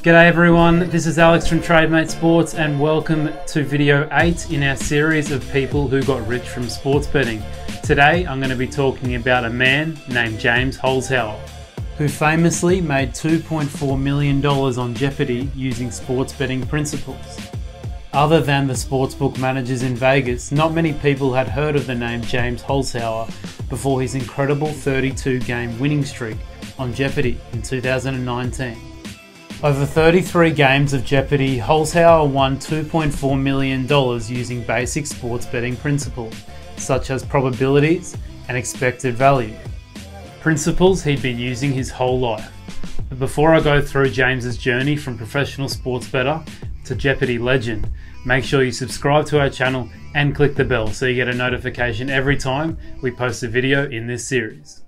G'day everyone, this is Alex from Trademate Sports and welcome to video 8 in our series of people who got rich from sports betting. Today I'm going to be talking about a man named James Holzhauer, who famously made $2.4 million on Jeopardy using sports betting principles. Other than the sportsbook managers in Vegas, not many people had heard of the name James Holzhauer before his incredible 32-game winning streak on Jeopardy in 2019. Over 33 games of Jeopardy, Holzhauer won $2.4 million using basic sports betting principles, such as probabilities and expected value. Principles he'd been using his whole life. But before I go through James's journey from professional sports bettor to Jeopardy legend, make sure you subscribe to our channel and click the bell so you get a notification every time we post a video in this series.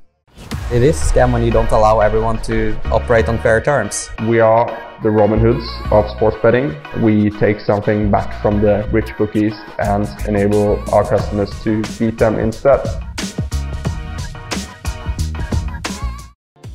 It is a scam when you don't allow everyone to operate on fair terms. We are the Robin Hoods of sports betting. We take something back from the rich bookies and enable our customers to beat them instead.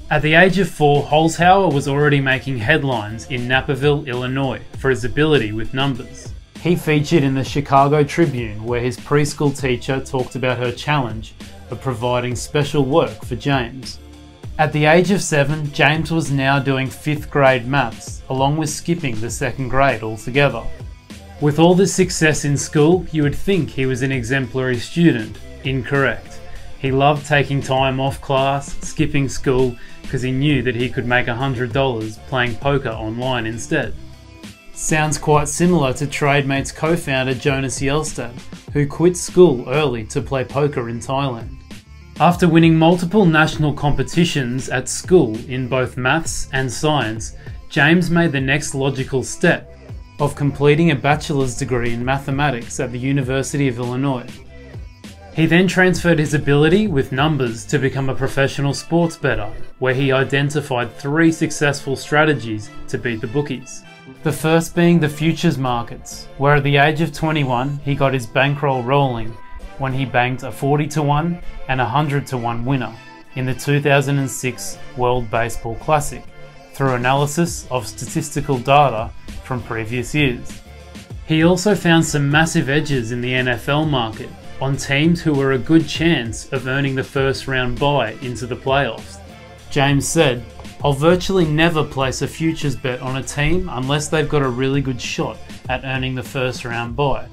At the age of 4, Holzhauer was already making headlines in Naperville, Illinois for his ability with numbers. He featured in the Chicago Tribune where his preschool teacher talked about her challenge of providing special work for James. At the age of 7, James was now doing 5th grade maths, along with skipping the 2nd grade altogether. With all this success in school, you would think he was an exemplary student. Incorrect. He loved taking time off class, skipping school, because he knew that he could make $100 playing poker online instead. Sounds quite similar to Trademate's co-founder Jonas Jelstad, who quit school early to play poker in Thailand. After winning multiple national competitions at school in both maths and science, James made the next logical step of completing a bachelor's degree in mathematics at the University of Illinois. He then transferred his ability with numbers to become a professional sports bettor, where he identified 3 successful strategies to beat the bookies. The first being the futures markets, where at the age of 21 he got his bankroll rolling when he banked a 40-1 and 100-1 winner in the 2006 World Baseball Classic through analysis of statistical data from previous years. He also found some massive edges in the NFL market on teams who were a good chance of earning the first round bye into the playoffs. James said, "I'll virtually never place a futures bet on a team unless they've got a really good shot at earning the first round bye.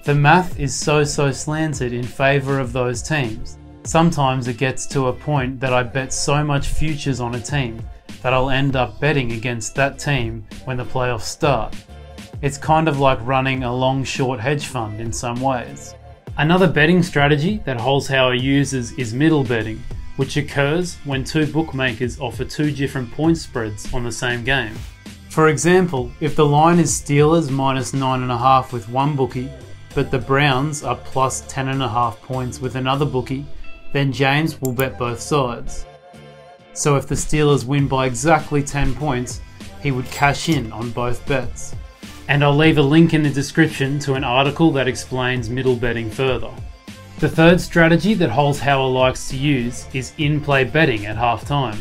The math is so slanted in favour of those teams. Sometimes it gets to a point that I bet so much futures on a team that I'll end up betting against that team when the playoffs start. It's kind of like running a long-short hedge fund in some ways." Another betting strategy that Holzhauer uses is middle betting, which occurs when 2 bookmakers offer 2 different point spreads on the same game. For example, if the line is Steelers minus 9.5 with one bookie, but the Browns are plus 10.5 points with another bookie, then James will bet both sides. So if the Steelers win by exactly 10 points, he would cash in on both bets. And I'll leave a link in the description to an article that explains middle betting further. The third strategy that Holzhauer likes to use is in-play betting at halftime.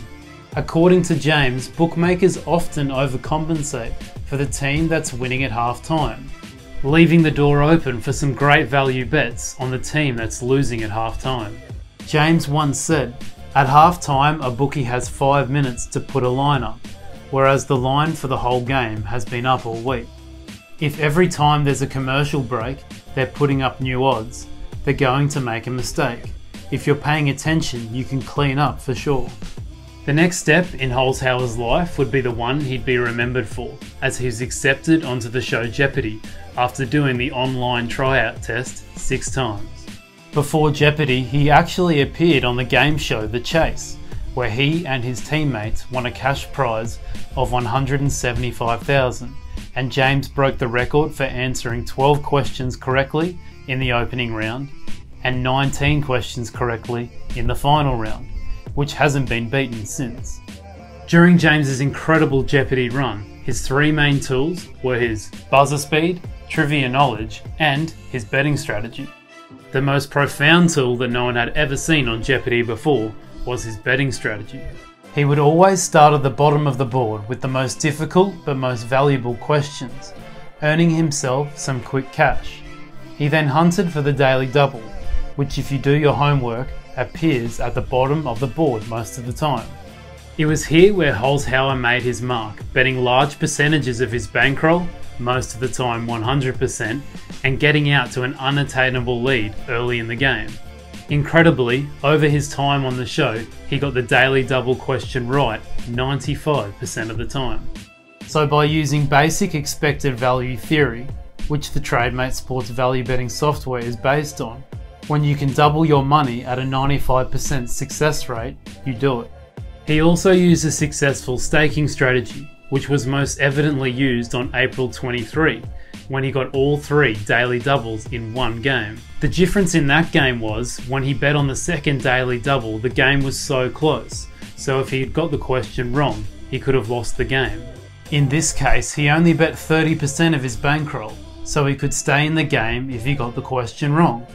According to James, bookmakers often overcompensate for the team that's winning at halftime, leaving the door open for some great value bets on the team that's losing at halftime. James once said, "At halftime, a bookie has 5 minutes to put a line up, whereas the line for the whole game has been up all week. If every time there's a commercial break, they're putting up new odds, they're going to make a mistake. If you're paying attention, you can clean up for sure." The next step in Holzhauer's life would be the one he'd be remembered for, as he was accepted onto the show Jeopardy after doing the online tryout test 6 times. Before Jeopardy, he actually appeared on the game show The Chase, where he and his teammates won a cash prize of $175,000, and James broke the record for answering 12 questions correctly in the opening round and 19 questions correctly in the final round, which hasn't been beaten since. During James's incredible Jeopardy run, his 3 main tools were his buzzer speed, trivia knowledge, and his betting strategy. The most profound tool that no one had ever seen on Jeopardy before was his betting strategy. He would always start at the bottom of the board with the most difficult but most valuable questions, earning himself some quick cash. He then hunted for the daily double, which if you do your homework, appears at the bottom of the board most of the time. It was here where Holzhauer made his mark, betting large percentages of his bankroll, most of the time 100%, and getting out to an unattainable lead early in the game. Incredibly, over his time on the show, he got the daily double question right 95% of the time. So by using basic expected value theory, which the Trademate sports value betting software is based on, when you can double your money at a 95% success rate, you do it. He also used a successful staking strategy, which was most evidently used on April 23, when he got all 3 daily doubles in one game. The difference in that game was, when he bet on the second daily double, the game was so close, so if he had got the question wrong, he could have lost the game. In this case, he only bet 30% of his bankroll, so he could stay in the game if he got the question wrong.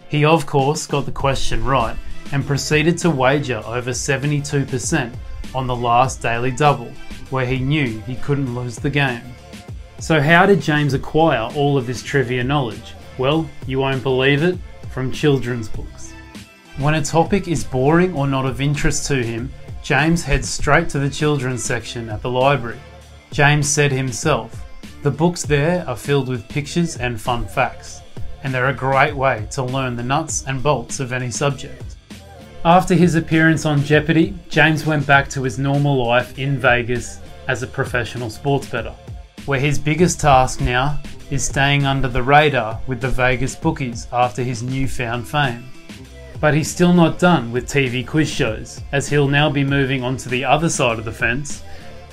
He of course got the question right, and proceeded to wager over 72% on the last daily double, where he knew he couldn't lose the game. So how did James acquire all of this trivia knowledge? Well, you won't believe it, from children's books. When a topic is boring or not of interest to him, James heads straight to the children's section at the library. James said himself, "The books there are filled with pictures and fun facts, and they're a great way to learn the nuts and bolts of any subject." After his appearance on Jeopardy, James went back to his normal life in Vegas as a professional sports bettor, where his biggest task now is staying under the radar with the Vegas bookies after his newfound fame. But he's still not done with TV quiz shows, as he'll now be moving on to the other side of the fence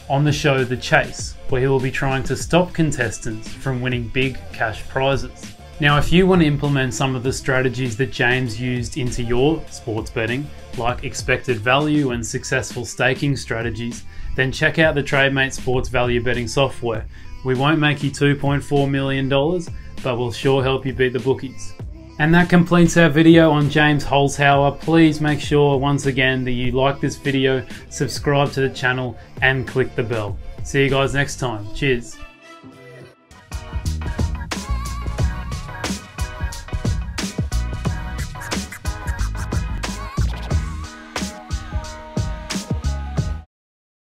on the show The Chase, where he will be trying to stop contestants from winning big cash prizes. Now, if you want to implement some of the strategies that James used into your sports betting, like expected value and successful staking strategies, then check out the Trademate sports value betting software. We won't make you $2.4 million, but we'll sure help you beat the bookies. And that completes our video on James Holzhauer. Please make sure once again that you like this video, subscribe to the channel and click the bell. See you guys next time. Cheers.